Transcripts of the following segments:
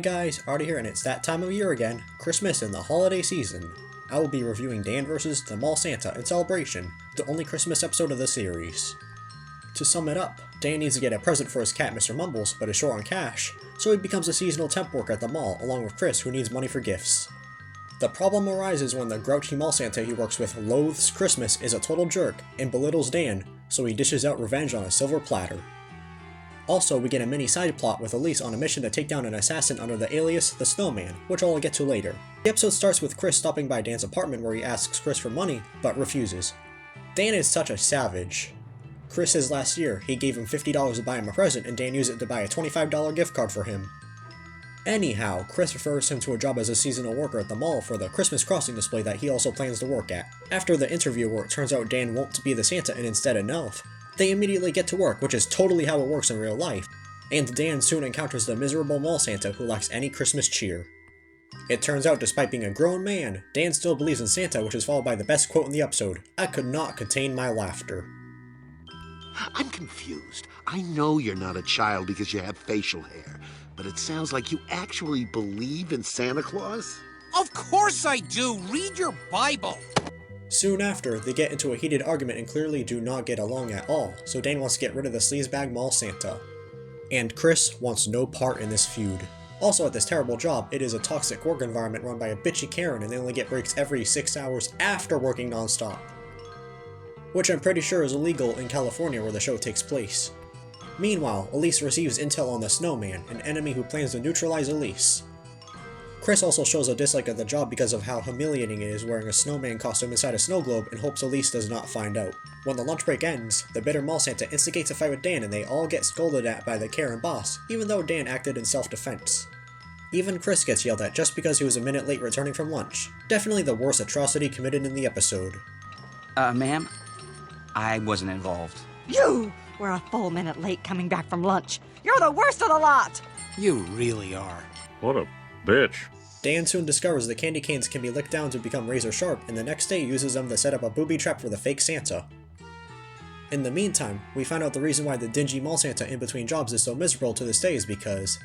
Hi guys, Artie here, and it's that time of year again, Christmas and the holiday season. I will be reviewing Dan vs. the Mall Santa in Celebration, the only Christmas episode of the series. To sum it up, Dan needs to get a present for his cat Mr. Mumbles, but is short on cash, so he becomes a seasonal temp worker at the mall along with Chris, who needs money for gifts. The problem arises when the grouchy mall Santa he works with loathes Christmas, is a total jerk, and belittles Dan, so he dishes out revenge on a silver platter. Also, we get a mini side plot with Elise on a mission to take down an assassin under the alias The Snowman, which I'll get to later. The episode starts with Chris stopping by Dan's apartment where he asks Chris for money, but refuses. Dan is such a savage. Chris says last year he gave him $50 to buy him a present and Dan used it to buy a $25 gift card for him. Anyhow, Chris refers him to a job as a seasonal worker at the mall for the Christmas crossing display that he also plans to work at. After the interview where it turns out Dan won't be the Santa and instead an elf, they immediately get to work, which is totally how it works in real life, and Dan soon encounters the miserable mall Santa who lacks any Christmas cheer. It turns out despite being a grown man, Dan still believes in Santa, which is followed by the best quote in the episode, "I could not contain my laughter." I'm confused. I know you're not a child because you have facial hair, but it sounds like you actually believe in Santa Claus? Of course I do! Read your Bible! Soon after, they get into a heated argument and clearly do not get along at all, so Dan wants to get rid of the sleazebag mall Santa. And Chris wants no part in this feud. Also at this terrible job, it is a toxic work environment run by a bitchy Karen and they only get breaks every 6 hours after working non-stop. Which I'm pretty sure is illegal in California where the show takes place. Meanwhile, Elise receives intel on the Snowman, an enemy who plans to neutralize Elise. Chris also shows a dislike of the job because of how humiliating it is wearing a snowman costume inside a snow globe and hopes Elise does not find out. When the lunch break ends, the bitter mall Santa instigates a fight with Dan and they all get scolded at by the Karen boss, even though Dan acted in self-defense. Even Chris gets yelled at just because he was a minute late returning from lunch. Definitely the worst atrocity committed in the episode. Ma'am? I wasn't involved. You were a full minute late coming back from lunch. You're the worst of the lot! You really are. What a bitch. Dan soon discovers the candy canes can be licked down to become razor sharp, and the next day uses them to set up a booby trap for the fake Santa. In the meantime, we find out the reason why the dingy mall Santa in between jobs is so miserable to this day is because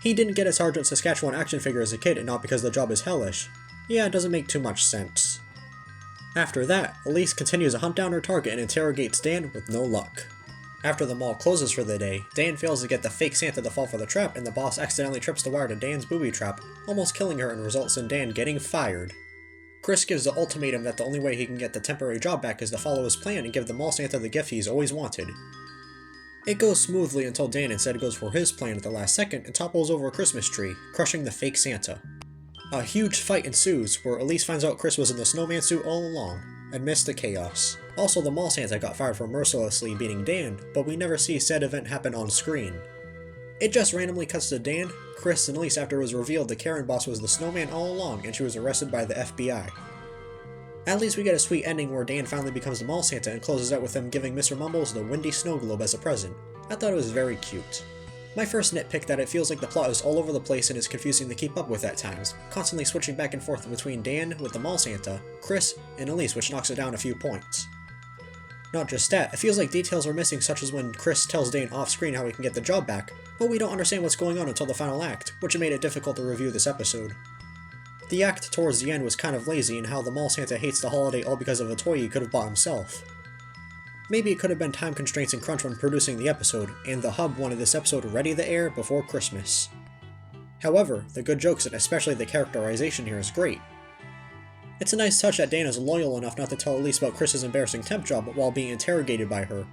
he didn't get a Sergeant Saskatchewan action figure as a kid and not because the job is hellish. Yeah, it doesn't make too much sense. After that, Elise continues to hunt down her target and interrogates Dan with no luck. After the mall closes for the day, Dan fails to get the fake Santa to fall for the trap and the boss accidentally trips the wire to Dan's booby trap, almost killing her and results in Dan getting fired. Chris gives the ultimatum that the only way he can get the temporary job back is to follow his plan and give the mall Santa the gift he's always wanted. It goes smoothly until Dan instead goes for his plan at the last second and topples over a Christmas tree, crushing the fake Santa. A huge fight ensues where Elise finds out Chris was in the snowman suit all along, amidst the chaos. Also, the mall Santa got fired for mercilessly beating Dan, but we never see said event happen on screen. It just randomly cuts to Dan, Chris, and Elise after it was revealed the Karen boss was the snowman all along and she was arrested by the FBI. At least we get a sweet ending where Dan finally becomes the mall Santa and closes out with him giving Mr. Mumbles the windy snow globe as a present. I thought it was very cute. My first nitpick that it feels like the plot is all over the place and is confusing to keep up with at times, constantly switching back and forth between Dan with the mall Santa, Chris, and Elise, which knocks it down a few points. Not just that, it feels like details are missing, such as when Chris tells Dan off-screen how he can get the job back, but we don't understand what's going on until the final act, which made it difficult to review this episode. The act towards the end was kind of lazy in how the mall Santa hates the holiday all because of a toy he could have bought himself. Maybe it could have been time constraints and crunch when producing the episode, and the hub wanted this episode ready to air before Christmas. However, the good jokes and especially the characterization here is great. It's a nice touch that Dan is loyal enough not to tell Elise about Chris's embarrassing temp job while being interrogated by her.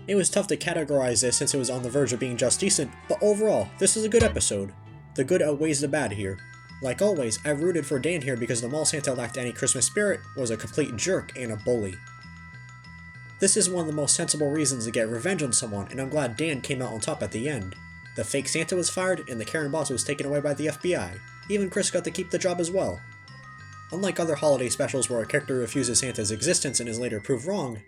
It was tough to categorize this since it was on the verge of being just decent, but overall, this is a good episode. The good outweighs the bad here. Like always, I rooted for Dan here because the mall Santa lacked any Christmas spirit, was a complete jerk, and a bully. This is one of the most sensible reasons to get revenge on someone, and I'm glad Dan came out on top at the end. The fake Santa was fired, and the Karen boss was taken away by the FBI. Even Chris got to keep the job as well. Unlike other holiday specials where a character refuses Santa's existence and is later proved wrong,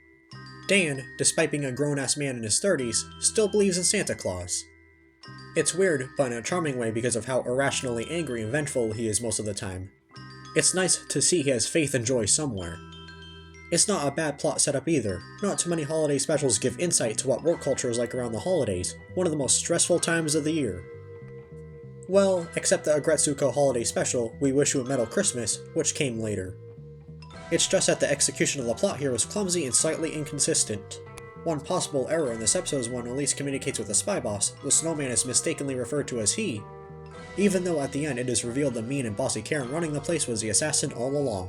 Dan, despite being a grown-ass man in his 30s, still believes in Santa Claus. It's weird, but in a charming way because of how irrationally angry and vengeful he is most of the time. It's nice to see he has faith and joy somewhere. It's not a bad plot setup either. Not too many holiday specials give insight to what work culture is like around the holidays, one of the most stressful times of the year. Well, except the Agretsuko Holiday Special, We Wish You a Metal Christmas, which came later. It's just that the execution of the plot here was clumsy and slightly inconsistent. One possible error in this episode is when Elise communicates with the spy boss, the snowman is mistakenly referred to as he, even though at the end it is revealed the mean and bossy Karen running the place was the assassin all along.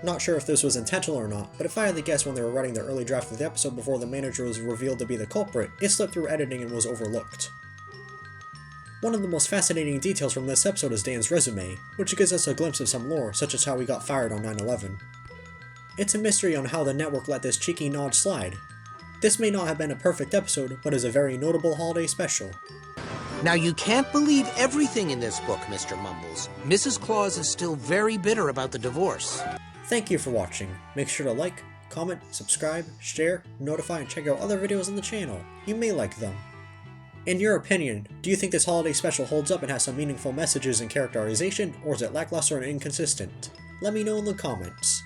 Not sure if this was intentional or not, but if I had to guess when they were writing the early draft of the episode before the manager was revealed to be the culprit, it slipped through editing and was overlooked. One of the most fascinating details from this episode is Dan's resume, which gives us a glimpse of some lore, such as how he got fired on 9/11. It's a mystery on how the network let this cheeky nod slide. This may not have been a perfect episode, but is a very notable holiday special. Now, you can't believe everything in this book, Mr. Mumbles. Mrs. Claus is still very bitter about the divorce. Thank you for watching. Make sure to like, comment, subscribe, share, notify, and check out other videos on the channel. You may like them. In your opinion, do you think this holiday special holds up and has some meaningful messages and characterization, or is it lackluster and inconsistent? Let me know in the comments.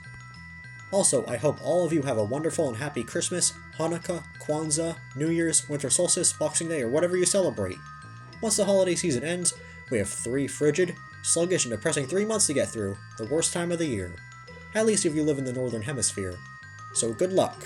Also, I hope all of you have a wonderful and happy Christmas, Hanukkah, Kwanzaa, New Year's, Winter Solstice, Boxing Day, or whatever you celebrate. Once the holiday season ends, we have 3 frigid, sluggish, and depressing 3 months to get through, the worst time of the year. At least if you live in the Northern Hemisphere. So good luck!